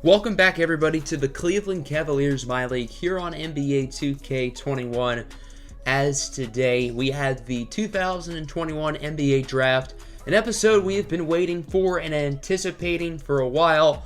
Welcome back, everybody, to the Cleveland Cavaliers MyLeague here on NBA2K21. As today, we had the 2021 NBA Draft, an episode we have been waiting for and anticipating for a while.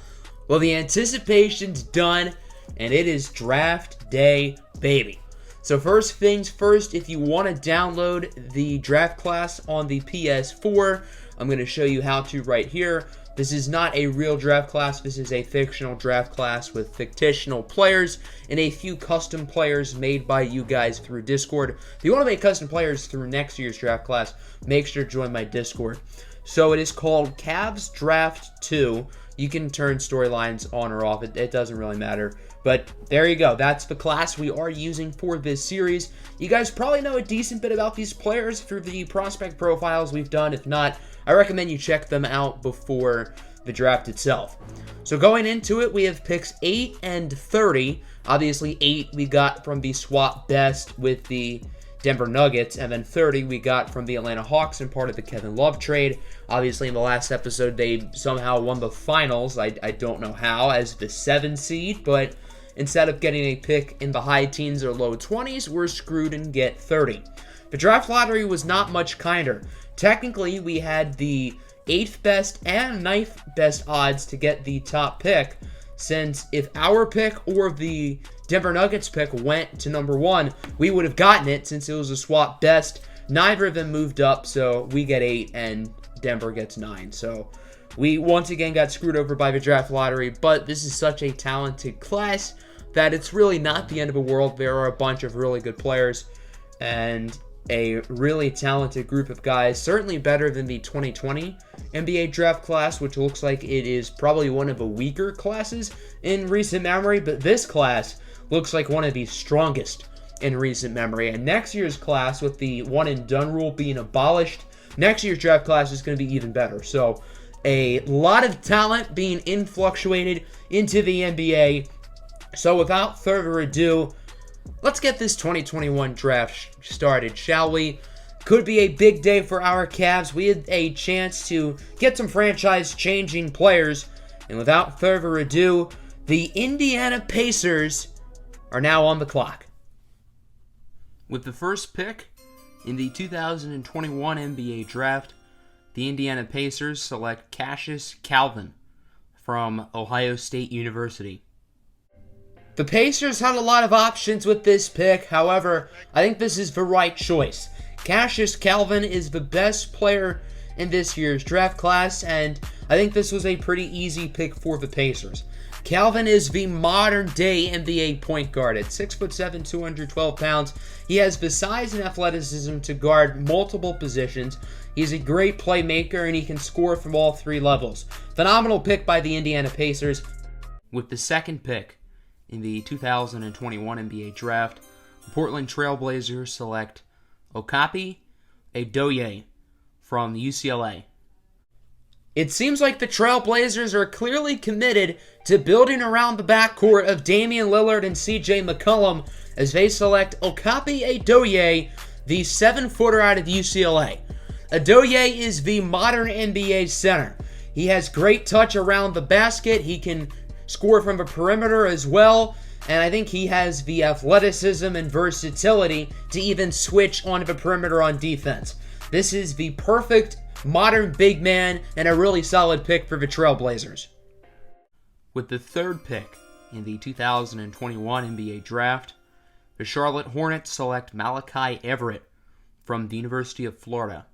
Well, the anticipation's done, and it is draft day, baby. So first things first, if you want to download the draft class on the PS4, I'm going to show you how to right here. This is not a real draft class. This is a fictional draft class with fictional players and a few custom players made by you guys through Discord. If you want to make custom players through next year's draft class, make sure to join my Discord. So it is called Cavs Draft 2. You can turn storylines on or off. It doesn't really matter. But there you go. That's the class we are using for this series. You guys probably know a decent bit about these players through the prospect profiles we've done. If not, I recommend you check them out before the draft itself. So going into it, we have picks 8 and 30. Obviously, 8 we got from the swap best with the Denver Nuggets, and then 30 we got from the Atlanta Hawks and part of the Kevin Love trade. Obviously, in the last episode, they somehow won the finals. I don't know how, as the 7 seed, but instead of getting a pick in the high teens or low 20s, we're screwed and get 30. The draft lottery was not much kinder. Technically, we had the 8th best and 9th best odds to get the top pick, since if our pick or the Denver Nuggets pick went to number 1, we would have gotten it since it was a swap best. Neither of them moved up, so we get 8 and Denver gets 9. So we once again got screwed over by the draft lottery, but this is such a talented class that it's really not the end of the world. There are a bunch of really good players and a really talented group of guys, certainly better than the 2020 NBA draft class, which looks like it is probably one of the weaker classes in recent memory, but this class looks like one of the strongest in recent memory. And next year's class, with the one and done rule being abolished, next year's draft class is going to be even better. So a lot of talent being influctuated into the NBA. So without further ado, let's get this 2021 draft started, shall we? Could be a big day for our Cavs. We had a chance to get some franchise-changing players. And without further ado, the Indiana Pacers are now on the clock. With the first pick in the 2021 NBA draft, the Indiana Pacers select Cassius Calvin from Ohio State University. The Pacers had a lot of options with this pick. However, I think this is the right choice. Cassius Calvin is the best player in this year's draft class, and I think this was a pretty easy pick for the Pacers. Calvin is the modern-day NBA point guard. At 6'7", 212 pounds, he has the size and athleticism to guard multiple positions. He's a great playmaker, and he can score from all 3 levels. Phenomenal pick by the Indiana Pacers. With the second pick in the 2021 NBA draft, the Portland Trail Blazers select Okapi Adeoye from UCLA. It seems like the Trail Blazers are clearly committed to building around the backcourt of Damian Lillard and CJ McCollum as they select Okapi Adeoye, the 7-footer out of UCLA. Adeoye is the modern NBA center. He has great touch around the basket. He can score from the perimeter as well, and I think he has the athleticism and versatility to even switch onto the perimeter on defense. This is the perfect modern big man and a really solid pick for the Trailblazers. With the third pick in the 2021 NBA draft, the Charlotte Hornets select Malachi Everett from the University of Florida.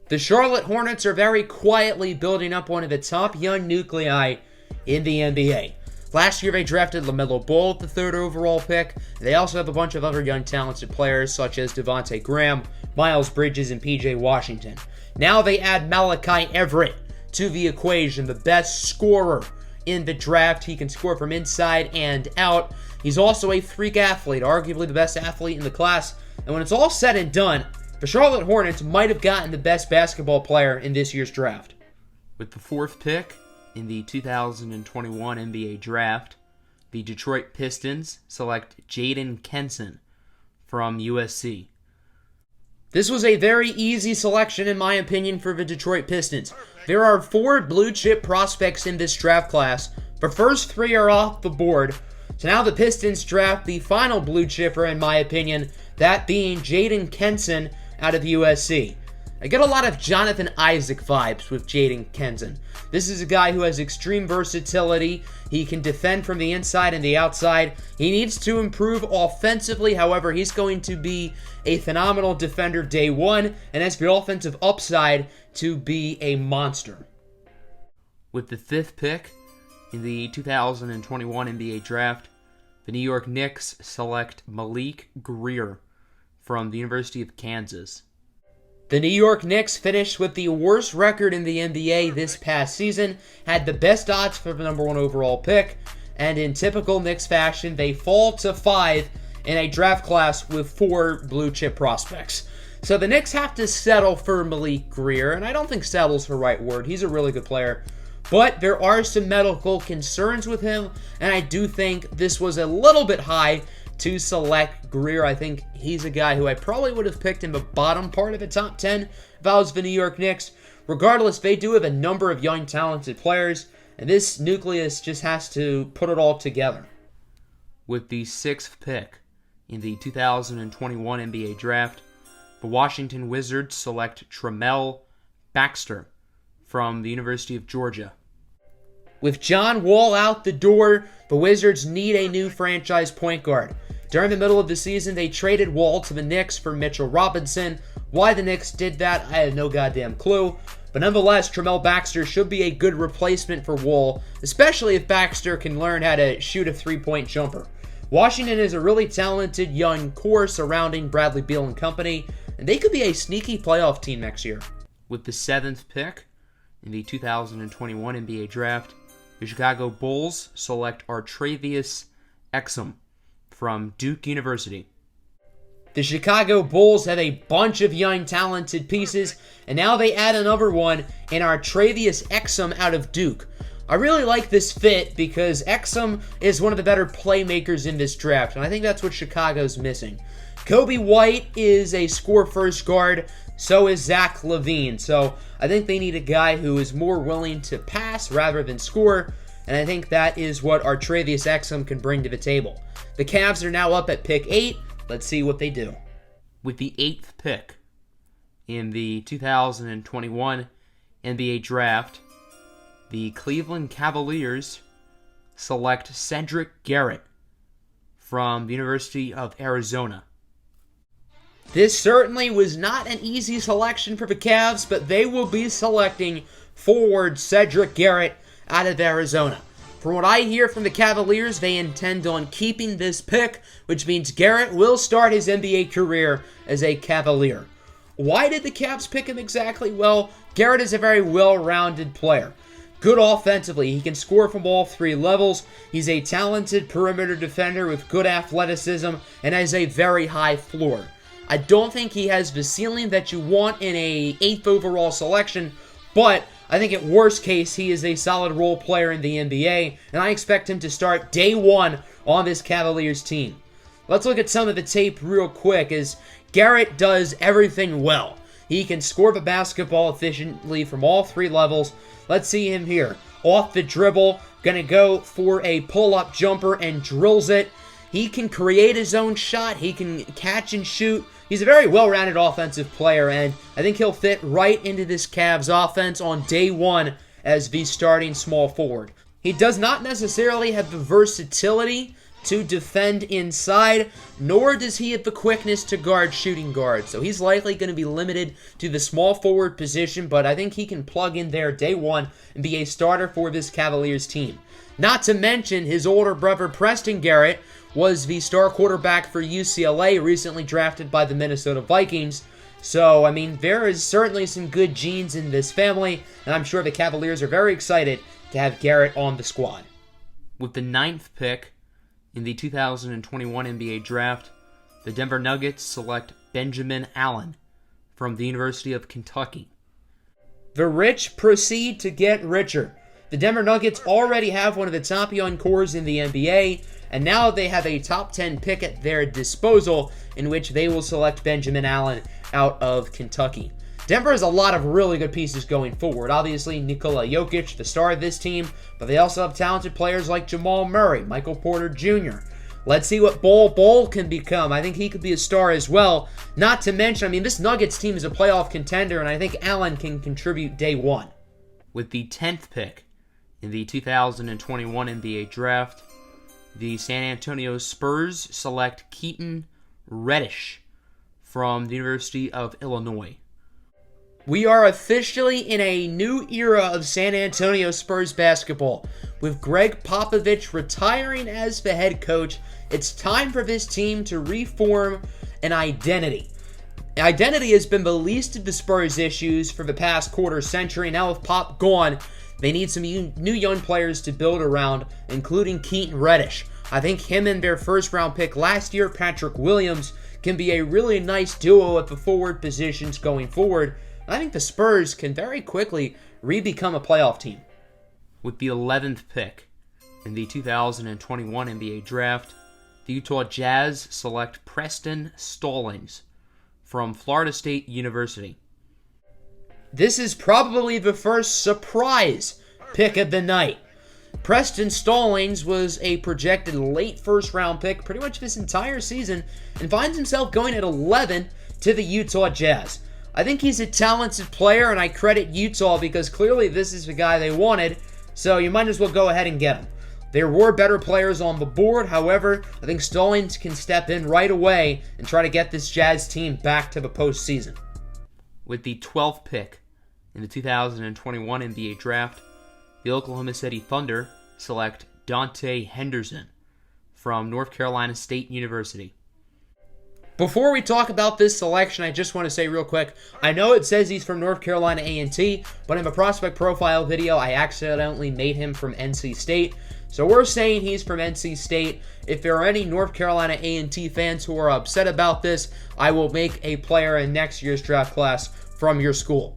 The Charlotte Hornets are very quietly building up one of the top young nuclei in the NBA. Last year, they drafted LaMelo Ball at the 3rd overall pick. They also have a bunch of other young talented players such as Devontae Graham, Miles Bridges, and PJ Washington. Now they add Malachi Everett to the equation, the best scorer in the draft. He can score from inside and out. He's also a freak athlete, arguably the best athlete in the class. And when it's all said and done, the Charlotte Hornets might have gotten the best basketball player in this year's draft. With the 4th pick in the 2021 NBA draft, the Detroit Pistons select Jaden Kenson from USC. This was a very easy selection, in my opinion, for the Detroit Pistons. There are 4 blue-chip prospects in this draft class, The first 3 are off the board. So now the Pistons draft the final blue chipper, in my opinion, that being Jaden Kenson out of USC. I get a lot of Jonathan Isaac vibes with Jaden Kenson. This is a guy who has extreme versatility. He can defend from the inside and the outside. He needs to improve offensively. However, he's going to be a phenomenal defender day one and has the offensive upside to be a monster. With the 5th pick in the 2021 NBA Draft, the New York Knicks select Malik Greer from the University of Kansas. The New York Knicks finished with the worst record in the NBA this past season, had the best odds for the number 1 overall pick, and in typical Knicks fashion, they fall to 5 in a draft class with 4 blue chip prospects. So the Knicks have to settle for Malik Greer, and I don't think settle's the right word. He's a really good player. But there are some medical concerns with him, and I do think this was a little bit high to select Greer. I think he's a guy who I probably would have picked in the bottom part of the top 10 if I was the New York Knicks. Regardless, they do have a number of young, talented players, and this nucleus just has to put it all together. With the 6th pick in the 2021 NBA Draft, the Washington Wizards select Tremel Baxter from the University of Georgia. With John Wall out the door, the Wizards need a new franchise point guard. During the middle of the season, they traded Wall to the Knicks for Mitchell Robinson. Why the Knicks did that, I have no goddamn clue. But nonetheless, Tremel Baxter should be a good replacement for Wall, especially if Baxter can learn how to shoot a three-point jumper. Washington is a really talented young core surrounding Bradley Beal and company, and they could be a sneaky playoff team next year. With the 7th pick in the 2021 NBA Draft, the Chicago Bulls select Artravius Exum from Duke University. The Chicago Bulls have a bunch of young, talented pieces, and now they add another one in Artravius Exum out of Duke. I really like this fit because Exum is one of the better playmakers in this draft, and I think that's what Chicago's missing. Kobe White is a score-first guard, so is Zach LaVine. So I think they need a guy who is more willing to pass rather than score, and I think that is what Artravius Exum can bring to the table. The Cavs are now up at pick 8. Let's see what they do. With the 8th pick in the 2021 NBA Draft, the Cleveland Cavaliers select Cedric Garrett from the University of Arizona. This certainly was not an easy selection for the Cavs, but they will be selecting forward Cedric Garrett out of Arizona. From what I hear from the Cavaliers, they intend on keeping this pick, which means Garrett will start his NBA career as a Cavalier. Why did the Cavs pick him exactly? Well, Garrett is a very well-rounded player. Good offensively, he can score from all 3 levels. He's a talented perimeter defender with good athleticism and has a very high floor. I don't think he has the ceiling that you want in a 8th overall selection, but I think at worst case, he is a solid role player in the NBA, and I expect him to start day 1 on this Cavaliers team. Let's look at some of the tape real quick, as Garrett does everything well. He can score the basketball efficiently from all 3 levels. Let's see him here. Off the dribble, gonna go for a pull-up jumper and drills it. He can create his own shot. He can catch and shoot. He's a very well-rounded offensive player, and I think he'll fit right into this Cavs offense on day 1 as the starting small forward. He does not necessarily have the versatility to defend inside, nor does he have the quickness to guard shooting guards. So he's likely going to be limited to the small forward position, but I think he can plug in there day 1 and be a starter for this Cavaliers team. Not to mention his older brother Preston Garrett was the star quarterback for UCLA, recently drafted by the Minnesota Vikings. So, I mean, there is certainly some good genes in this family, and I'm sure the Cavaliers are very excited to have Garrett on the squad. With the 9th pick in the 2021 NBA Draft, the Denver Nuggets select Benjamin Allen from the University of Kentucky. The rich proceed to get richer. The Denver Nuggets already have one of the top young cores in the NBA, and now they have a top 10 pick at their disposal in which they will select Benjamin Allen out of Kentucky. Denver has a lot of really good pieces going forward. Obviously, Nikola Jokic, the star of this team, but they also have talented players like Jamal Murray, Michael Porter Jr. Let's see what Bol can become. I think he could be a star as well. Not to mention, this Nuggets team is a playoff contender, and I think Allen can contribute day one. With the 10th pick in the 2021 NBA Draft, the San Antonio Spurs select Keaton Reddish from the University of Illinois. We are officially in a new era of San Antonio Spurs basketball. With Greg Popovich retiring as the head coach, it's time for this team to reform an identity. Identity has been the least of the Spurs' issues for the past quarter century. Now with Pop gone, they need some new young players to build around, including Keaton Reddish. I think him and their first-round pick last year, Patrick Williams, can be a really nice duo at the forward positions going forward. I think the Spurs can very quickly re-become a playoff team. With the 11th pick in the 2021 NBA Draft, the Utah Jazz select Preston Stallings from Florida State University. This is probably the first surprise pick of the night. Preston Stallings was a projected late first-round pick pretty much this entire season and finds himself going at 11 to the Utah Jazz. I think he's a talented player, and I credit Utah because clearly this is the guy they wanted, so you might as well go ahead and get him. There were better players on the board, however, I think Stallings can step in right away and try to get this Jazz team back to the postseason. With the 12th pick in the 2021 NBA Draft, the Oklahoma City Thunder select Dante Henderson from North Carolina State University. Before we talk about this selection, I just want to say real quick, I know it says he's from North Carolina A&T, but in the prospect profile video, I accidentally made him from NC State. So we're saying he's from NC State. If there are any North Carolina A&T fans who are upset about this, I will make a player in next year's draft class from your school.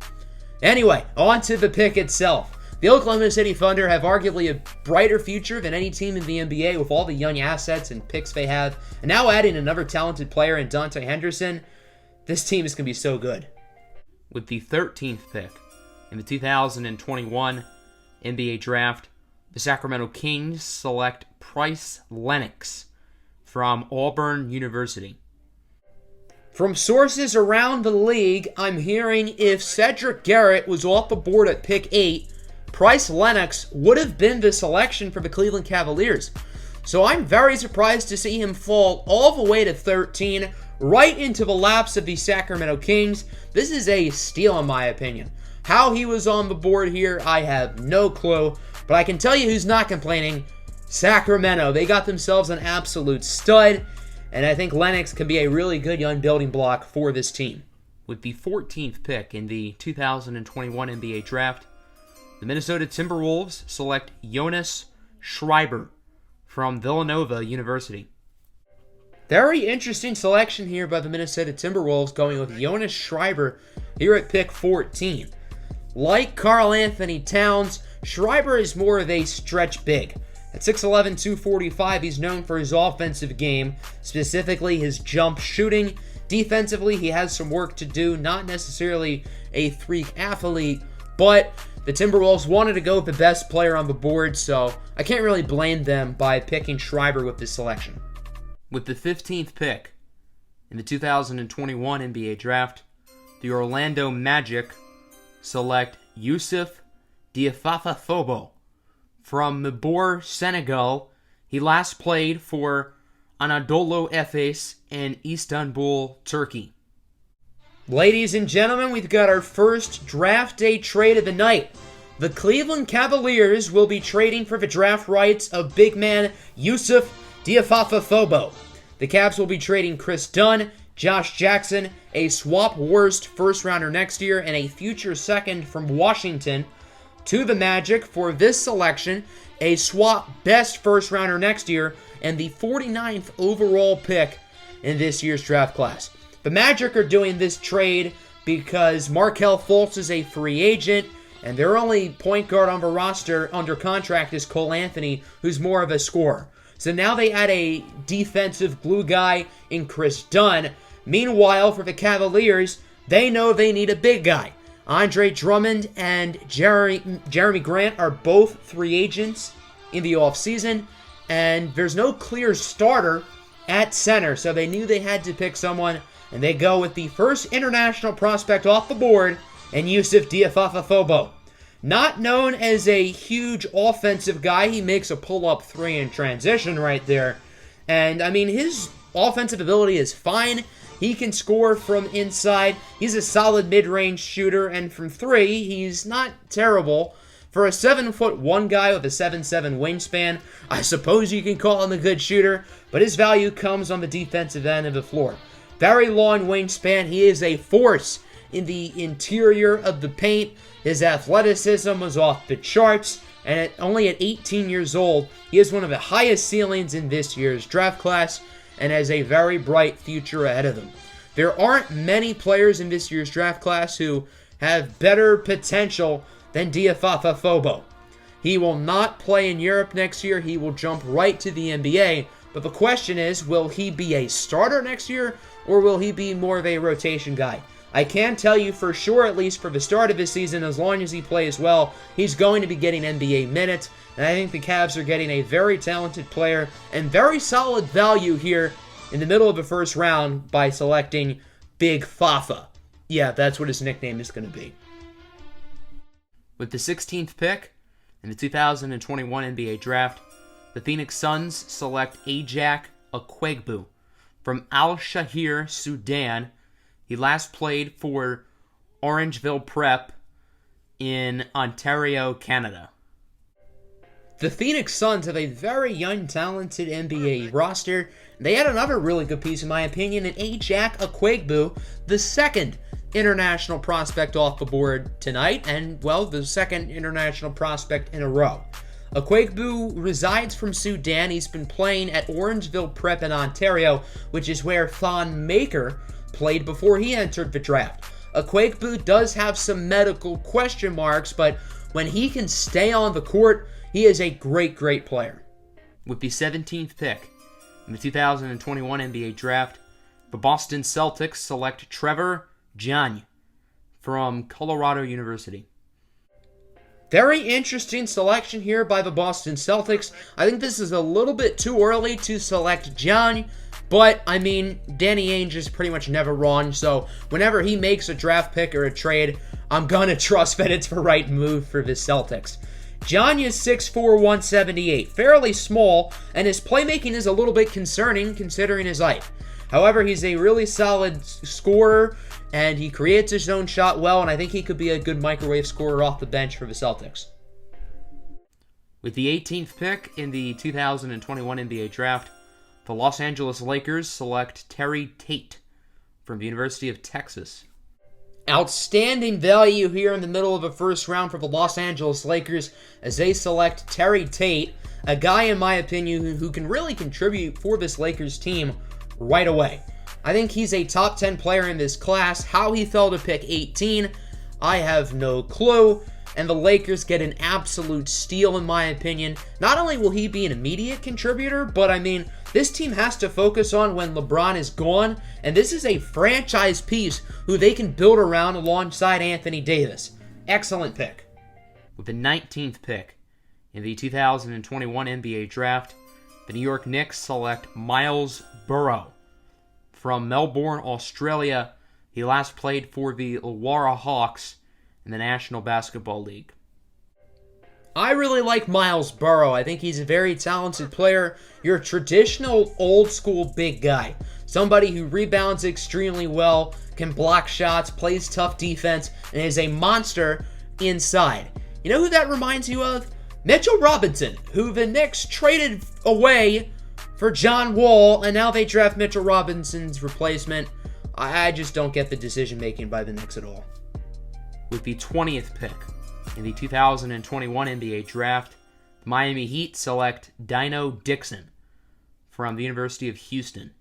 Anyway, on to the pick itself. The Oklahoma City Thunder have arguably a brighter future than any team in the NBA with all the young assets and picks they have. And now adding another talented player in Dante Henderson, this team is going to be so good. With the 13th pick in the 2021 NBA Draft, the Sacramento Kings select Bryce Lennox from Auburn University. From sources around the league, I'm hearing if Cedric Garrett was off the board at pick 8, Bryce Lennox would have been the selection for the Cleveland Cavaliers. So I'm very surprised to see him fall all the way to 13, right into the laps of the Sacramento Kings. This is a steal in my opinion. How he was on the board here, I have no clue. But I can tell you who's not complaining. Sacramento. They got themselves an absolute stud. And I think Lennox can be a really good young building block for this team. With the 14th pick in the 2021 NBA Draft, the Minnesota Timberwolves select Jonas Schreiber from Villanova University. Very interesting selection here by the Minnesota Timberwolves, going with Jonas Schreiber here at pick 14. Like Karl Anthony Towns, Schreiber is more of a stretch big. At 6'11", 245, he's known for his offensive game, specifically his jump shooting. Defensively, he has some work to do, not necessarily a freak athlete, but the Timberwolves wanted to go with the best player on the board, so I can't really blame them by picking Schreiber with this selection. With the 15th pick in the 2021 NBA Draft, the Orlando Magic select Youssouf Diafafafo from Mbor, Senegal. He last played for Anadolu Efes in Istanbul, Turkey. Ladies and gentlemen, we've got our first draft day trade of the night. The Cleveland Cavaliers will be trading for the draft rights of big man Youssouf Diafafafo. The Cavs will be trading Chris Dunn, Josh Jackson, a swap worst first-rounder next year, and a future second from Washington to the Magic for this selection, a swap best first-rounder next year, and the 49th overall pick in this year's draft class. The Magic are doing this trade because Markelle Fultz is a free agent, and their only point guard on the roster under contract is Cole Anthony, who's more of a scorer. So now they add a defensive glue guy in Chris Dunn. Meanwhile, for the Cavaliers, They know they need a big guy. Andre Drummond and Jeremy Grant are both free agents in the offseason, and there's no clear starter at center, so they knew they had to pick someone, and they go with the first international prospect off the board, and Yusuf Diafafafobo. Not known as a huge offensive guy, he makes a pull-up three in transition right there, and I mean, his offensive ability is fine. He can score from inside. He's a solid mid-range shooter, and from three, he's not terrible. For a 7'1" guy with a 7'7" wingspan, I suppose you can call him a good shooter, but his value comes on the defensive end of the floor. Very long wingspan. He is a force in the interior of the paint. His athleticism was off the charts, and only at 18 years old, he has one of the highest ceilings in this year's draft class, and has a very bright future ahead of him. There aren't many players in this year's draft class who have better potential than Diafafafobo. He will not play in Europe next year. He will jump right to the NBA. But the question is, will he be a starter next year, or will he be more of a rotation guy? I can tell you for sure, at least for the start of his season, as long as he plays well, he's going to be getting NBA minutes. And I think the Cavs are getting a very talented player and very solid value here in the middle of the first round by selecting Big Fafa. Yeah, that's what his nickname is going to be. With the 16th pick in the 2021 NBA Draft, the Phoenix Suns select Ajak Akwegbu from Al Shahir, Sudan. He last played for Orangeville Prep in Ontario, Canada. The Phoenix Suns have a very young, talented NBA roster. They had another really good piece, in my opinion, in Ajak Akwegbu, the second international prospect off the board tonight, and, well, the second international prospect in a row. Akwegbu resides from Sudan. He's been playing at Orangeville Prep in Ontario, which is where Thon Maker played before he entered the draft. Akwegbu does have some medical question marks, but when he can stay on the court, he is a great, great player. With the 17th pick in the 2021 NBA Draft, the Boston Celtics select Trevor John from Colorado University. Very interesting selection here by the Boston Celtics. I think this is a little bit too early to select John, but, I mean, Danny Ainge is pretty much never wrong, so whenever he makes a draft pick or a trade, I'm going to trust that it's the right move for the Celtics. John is 6'4", 178, fairly small, and his playmaking is a little bit concerning considering his height. However, he's a really solid scorer, and he creates his own shot well, and I think he could be a good microwave scorer off the bench for the Celtics. With the 18th pick in the 2021 NBA Draft, the Los Angeles Lakers select Terry Tate from the University of Texas. Outstanding value here in the middle of the first round for the Los Angeles Lakers as they select Terry Tate, a guy, in my opinion, who can really contribute for this Lakers team right away. I think he's a top 10 player in this class. How he fell to pick 18, I have no clue. And the Lakers get an absolute steal, in my opinion. Not only will he be an immediate contributor, but I mean, this team has to focus on when LeBron is gone. And this is a franchise piece who they can build around alongside Anthony Davis. Excellent pick. With the 19th pick in the 2021 NBA Draft, the New York Knicks select Miles Burrow from Melbourne, Australia. He last played for the Illawarra Hawks in the National Basketball League. I really like Miles Burrow. I think he's a very talented player. You're a traditional old-school big guy. Somebody who rebounds extremely well, can block shots, plays tough defense, and is a monster inside. You know who that reminds you of? Mitchell Robinson, who the Knicks traded away for John Wall, and now they draft Mitchell Robinson's replacement. I just don't get the decision-making by the Knicks at all. With the 20th pick in the 2021 NBA Draft, the Miami Heat select Dino Dixon from the University of Houston.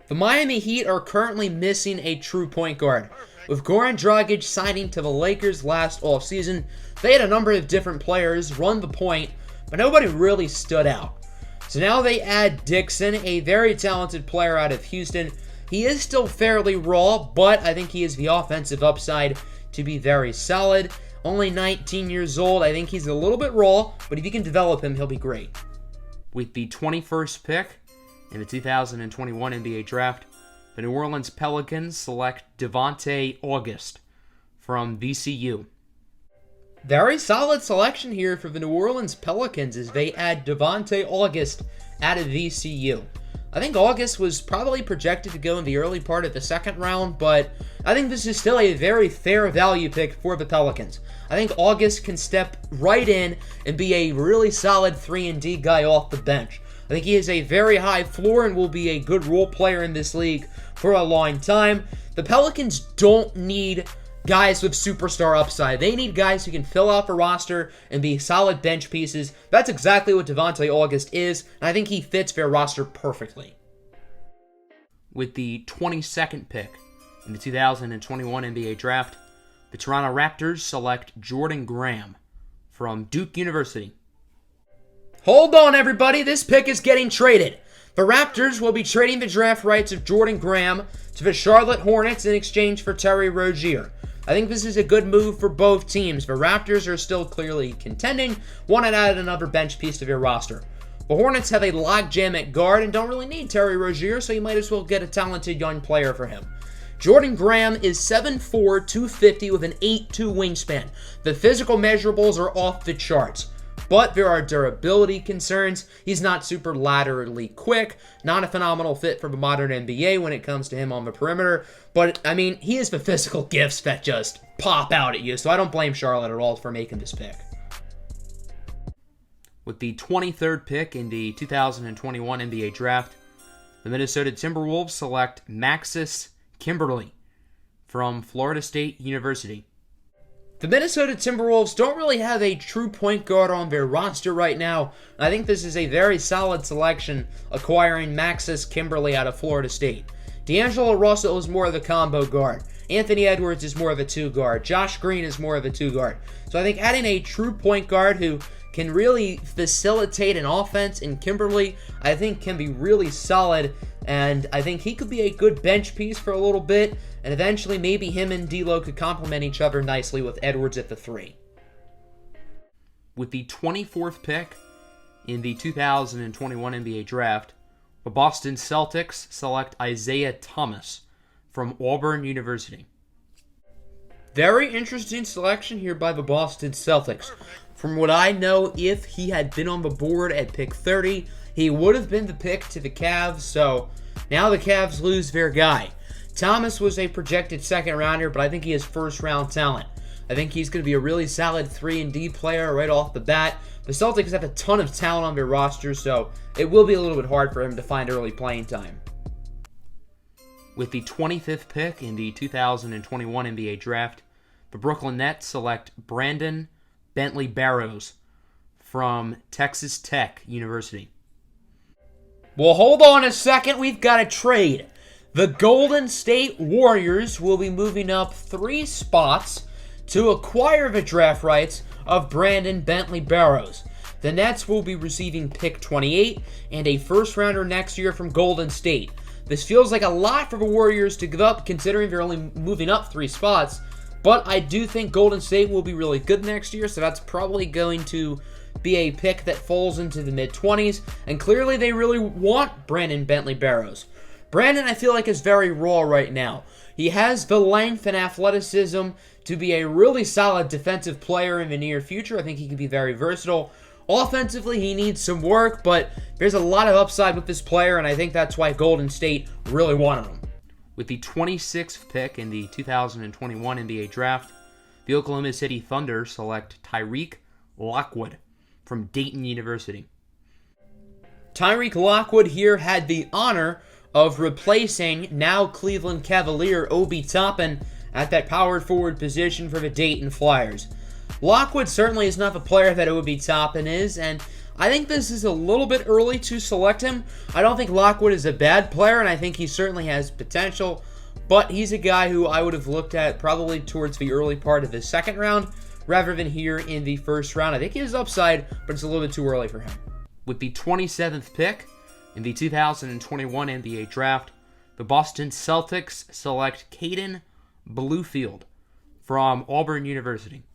The Miami Heat are currently missing a true point guard. With Goran Dragic signing to the Lakers last offseason, they had a number of different players run the point, but nobody really stood out. So now they add Dixon, a very talented player out of Houston. He is still fairly raw, but I think he has the offensive upside to be very solid. Only 19 years old. I think he's a little bit raw, but if you can develop him, he'll be great. With the 21st pick in the 2021 NBA Draft, the New Orleans Pelicans select Devontae August from VCU. Very solid selection here for the New Orleans Pelicans as they add Devontae August out of VCU. I think August was probably projected to go in the early part of the second round, but I think this is still a very fair value pick for the Pelicans. I think August can step right in and be a really solid 3-and-D guy off the bench. I think he has a very high floor and will be a good role player in this league for a long time. The Pelicans don't need guys with superstar upside. They need guys who can fill out the roster and be solid bench pieces. That's exactly what Devontae August is, and I think he fits their roster perfectly. With the 22nd pick in the 2021 NBA Draft, the Toronto Raptors select Jordan Graham from Duke University. Hold on, everybody. This pick is getting traded. The Raptors will be trading the draft rights of Jordan Graham to the Charlotte Hornets in exchange for Terry Rozier. I think this is a good move for both teams. The Raptors are still clearly contending, want to add another bench piece to their roster. The Hornets have a logjam at guard and don't really need Terry Rozier, so you might as well get a talented young player for him. Jordan Graham is 7'4", 250 with an 8'2" wingspan. The physical measurables are off the charts, but there are durability concerns. He's not super laterally quick, not a phenomenal fit for the modern NBA when it comes to him on the perimeter, but, I mean, he has the physical gifts that just pop out at you, so I don't blame Charlotte at all for making this pick. With the 23rd pick in the 2021 NBA Draft, the Minnesota Timberwolves select Maxis Kimberly from Florida State University. The Minnesota Timberwolves don't really have a true point guard on their roster right now. I think this is a very solid selection, acquiring Maxis Kimberly out of Florida State. D'Angelo Russell is more of the combo guard. Anthony Edwards is more of a two guard. Josh Green is more of a two guard. So I think adding a true point guard who can really facilitate an offense in Kimberly, I think can be really solid. And I think he could be a good bench piece for a little bit. And eventually maybe him and D'Lo could complement each other nicely with Edwards at the 3. With the 24th pick in the 2021 NBA Draft, the Boston Celtics select Isaiah Thomas from Auburn University. Very interesting selection here by the Boston Celtics. From what I know, if he had been on the board at pick 30, he would have been the pick to the Cavs, so now the Cavs lose their guy. Thomas was a projected second rounder, but I think he has first round talent. I think he's going to be a really solid 3-and-D player right off the bat. The Celtics have a ton of talent on their roster, so it will be a little bit hard for him to find early playing time. With the 25th pick in the 2021 NBA Draft, the Brooklyn Nets select Brandon Bentley Barrows from Texas Tech University. Well, hold on a second. We've got a trade. The Golden State Warriors will be moving up 3 spots to acquire the draft rights of Brandon Bentley Barrows. The Nets will be receiving pick 28 and a first-rounder next year from Golden State. This feels like a lot for the Warriors to give up considering they're only moving up 3 spots, but I do think Golden State will be really good next year, so that's probably going to be a pick that falls into the mid-20s, and clearly they really want Brandon Bentley Barrows. Brandon, I feel like, is very raw right now. He has the length and athleticism to be a really solid defensive player in the near future. I think he can be very versatile. Offensively, he needs some work, but there's a lot of upside with this player, and I think that's why Golden State really wanted him. With the 26th pick in the 2021 NBA Draft, the Oklahoma City Thunder select Tyreek Lockwood from Dayton University. Tyreek Lockwood here had the honor of replacing now Cleveland Cavalier Obi Toppin at that power forward position for the Dayton Flyers. Lockwood certainly is not the player that Obi Toppin is, and I think this is a little bit early to select him. I don't think Lockwood is a bad player, and I think he certainly has potential, but he's a guy who I would have looked at probably towards the early part of the second round rather than here in the first round. I think he has upside, but it's a little bit too early for him. With the 27th pick in the 2021 NBA Draft, The Boston Celtics select Caden Bluefield from Auburn University.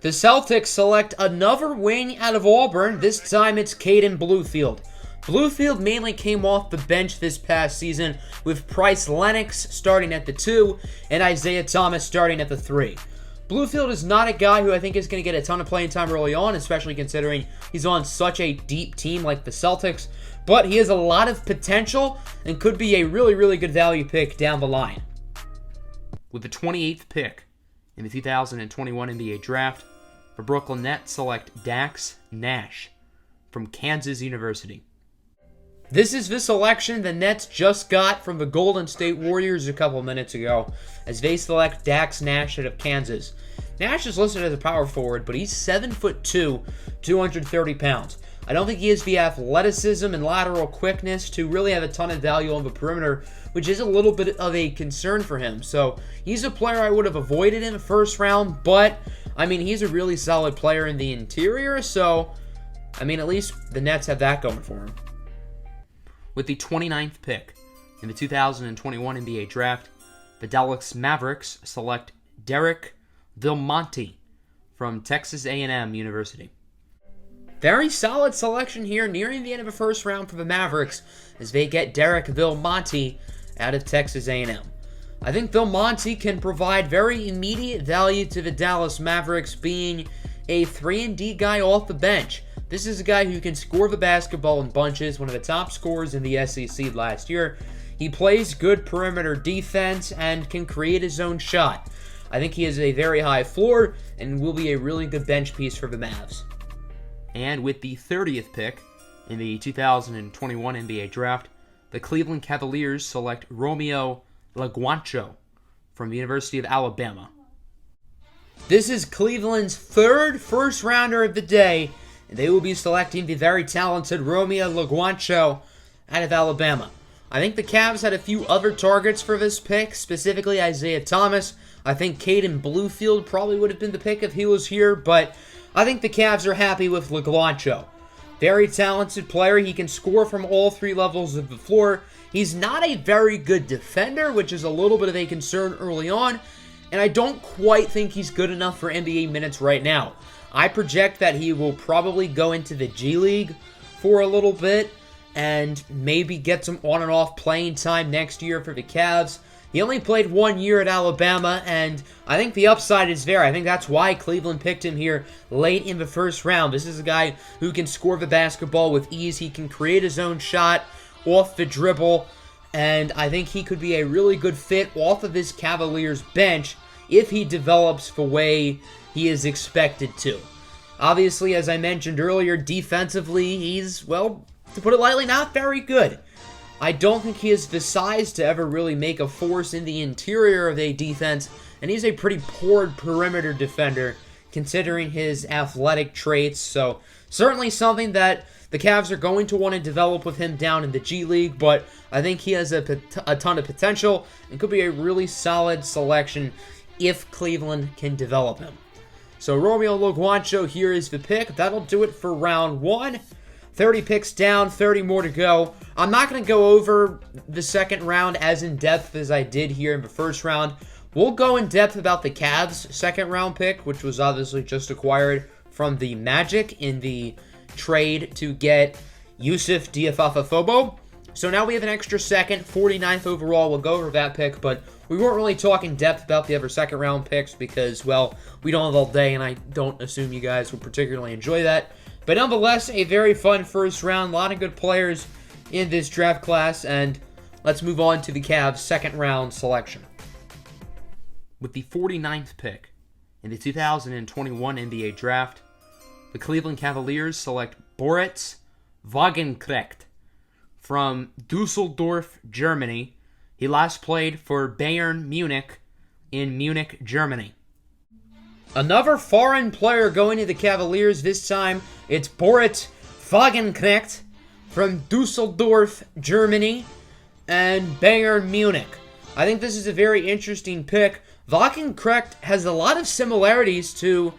The Celtics select another wing out of Auburn. This time it's Caden Bluefield. Bluefield mainly came off the bench this past season with Bryce Lennox starting at the 2 and Isaiah Thomas starting at the 3. Bluefield is not a guy who I think is going to get a ton of playing time early on, especially considering he's on such a deep team like the Celtics, but he has a lot of potential and could be a really, really good value pick down the line. With the 28th pick in the 2021 NBA Draft, the Brooklyn Nets select Dax Nash from Kansas University. This is the selection the Nets just got from the Golden State Warriors a couple minutes ago, as they select Dax Nash out of Kansas. Nash is listed as a power forward, but he's 7'2", 230 pounds. I don't think he has the athleticism and lateral quickness to really have a ton of value on the perimeter, which is a little bit of a concern for him. So he's a player I would have avoided in the first round, but I mean, he's a really solid player in the interior, so I mean, at least the Nets have that going for him. With the 29th pick in the 2021 NBA Draft, the Dallas Mavericks select Derek Vilmonte from Texas A&M University. Very solid selection here, nearing the end of the first round for the Mavericks, as they get Derek Vilmonte out of Texas A&M. I think Vilmonte can provide very immediate value to the Dallas Mavericks, being a 3-and-D guy off the bench. This is a guy who can score the basketball in bunches, one of the top scorers in the SEC last year. He plays good perimeter defense and can create his own shot. I think he has a very high floor and will be a really good bench piece for the Mavs. And with the 30th pick in the 2021 NBA Draft, the Cleveland Cavaliers select Romeo Leguancho from the University of Alabama. This is Cleveland's third first-rounder of the day, and they will be selecting the very talented Romeo Leguancho out of Alabama. I think the Cavs had a few other targets for this pick, specifically Isaiah Thomas. I think Caden Bluefield probably would have been the pick if he was here, but I think the Cavs are happy with Leguancho. Very talented player. He can score from all three levels of the floor. He's not a very good defender, which is a little bit of a concern early on, and I don't quite think he's good enough for NBA minutes right now. I project that he will probably go into the G League for a little bit and maybe get some on and off playing time next year for the Cavs. He only played 1 year at Alabama, and I think the upside is there. I think that's why Cleveland picked him here late in the first round. This is a guy who can score the basketball with ease. He can create his own shot off the dribble, and I think he could be a really good fit off of this Cavaliers bench if he develops the way he is expected to. Obviously, as I mentioned earlier, defensively, he's, well, to put it lightly, not very good. I don't think he has the size to ever really make a force in the interior of a defense, and he's a pretty poor perimeter defender considering his athletic traits, so certainly something that the Cavs are going to want to develop with him down in the G League, but I think he has a ton of potential and could be a really solid selection if Cleveland can develop him. So Romeo Leguancho here is the pick. That'll do it for round 1. 30 picks down, 30 more to go. I'm not going to go over the second round as in-depth as I did here in the first round. We'll go in-depth about the Cavs' second round pick, which was obviously just acquired from the Magic in the trade to get Yusuf Diafafafobo. So now we have an extra second, 49th overall. We'll go over that pick, but we weren't really talking depth about the other second round picks because, well, we don't have all day, and I don't assume you guys will particularly enjoy that. But nonetheless, a very fun first round. A lot of good players in this draft class, and let's move on to the Cavs' second round selection. With the 49th pick in the 2021 NBA Draft, the Cleveland Cavaliers select Boris Wagenknecht from Dusseldorf, Germany. He last played for Bayern Munich in Munich, Germany. Another foreign player going to the Cavaliers. This time, it's Boris Wagenknecht from Dusseldorf, Germany, and Bayern Munich. I think this is a very interesting pick. Wagenknecht has a lot of similarities to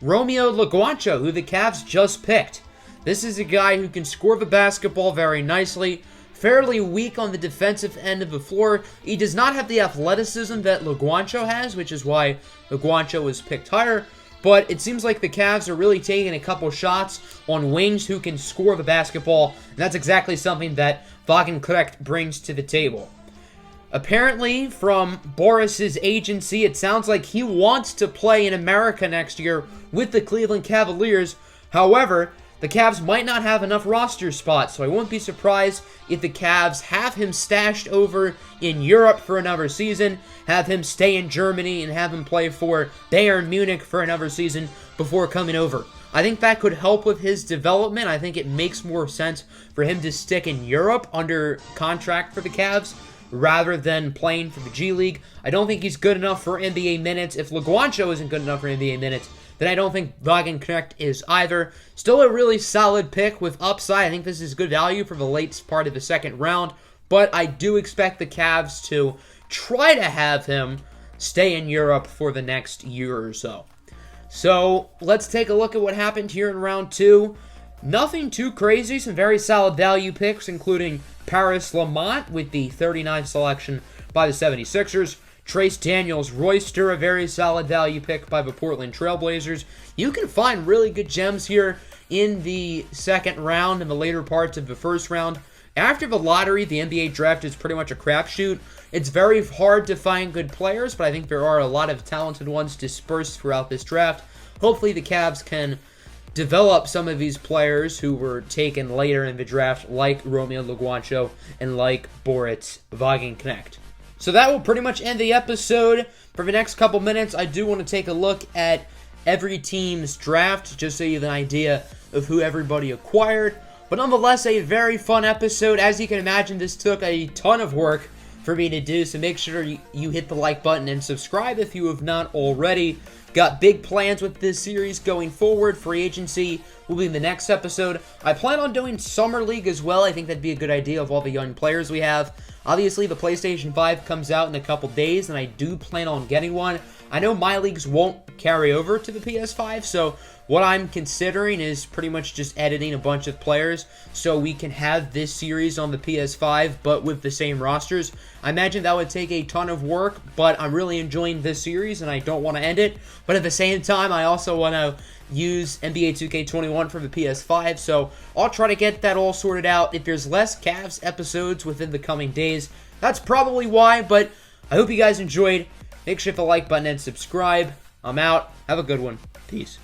Romeo Leguancho, who the Cavs just picked. This is a guy who can score the basketball very nicely, fairly weak on the defensive end of the floor. He does not have the athleticism that Leguancho has, which is why Leguancho was picked higher. But it seems like the Cavs are really taking a couple shots on wings who can score the basketball, and that's exactly something that Wagenknecht brings to the table. Apparently, from Boris's agency, it sounds like he wants to play in America next year with the Cleveland Cavaliers. However, the Cavs might not have enough roster spots, so I won't be surprised if the Cavs have him stashed over in Europe for another season, have him stay in Germany, and have him play for Bayern Munich for another season before coming over. I think that could help with his development. I think it makes more sense for him to stick in Europe under contract for the Cavs rather than playing for the G League. I don't think he's good enough for NBA minutes. If Leguancho isn't good enough for NBA minutes, then I don't think Wagenknecht is either. Still a really solid pick with upside. I think this is good value for the late part of the second round, but I do expect the Cavs to try to have him stay in Europe for the next year or so. So let's take a look at what happened here in round 2. Nothing too crazy. Some very solid value picks, including Paris Lamont with the 39th selection by the 76ers. Trace Daniels Royster, a very solid value pick by the Portland Trailblazers. You can find really good gems here in the second round and the later parts of the first round. After the lottery, the NBA draft is pretty much a crapshoot. It's very hard to find good players, but I think there are a lot of talented ones dispersed throughout this draft. Hopefully the Cavs can develop some of these players who were taken later in the draft, like Romeo Leguancho and like Boris Wagenknecht. So that will pretty much end the episode. For the next couple minutes, I do want to take a look at every team's draft, just so you have an idea of who everybody acquired. But nonetheless, a very fun episode. As you can imagine, this took a ton of work for me to do, so make sure you hit the like button and subscribe if you have not already. Got big plans with this series going forward. Free agency will be in the next episode. I plan on doing Summer League as well. I think that'd be a good idea of all the young players we have. Obviously, the PlayStation 5 comes out in a couple days, and I do plan on getting one. I know MyLeagues won't carry over to the PS5, so what I'm considering is pretty much just editing a bunch of players so we can have this series on the PS5, but with the same rosters. I imagine that would take a ton of work, but I'm really enjoying this series, and I don't want to end it. But at the same time, I also want to use NBA 2K21 for the PS5, so I'll try to get that all sorted out. If there's less Cavs episodes within the coming days, that's probably why, but I hope you guys enjoyed. Make sure to hit the like button and subscribe. I'm out. Have a good one. Peace.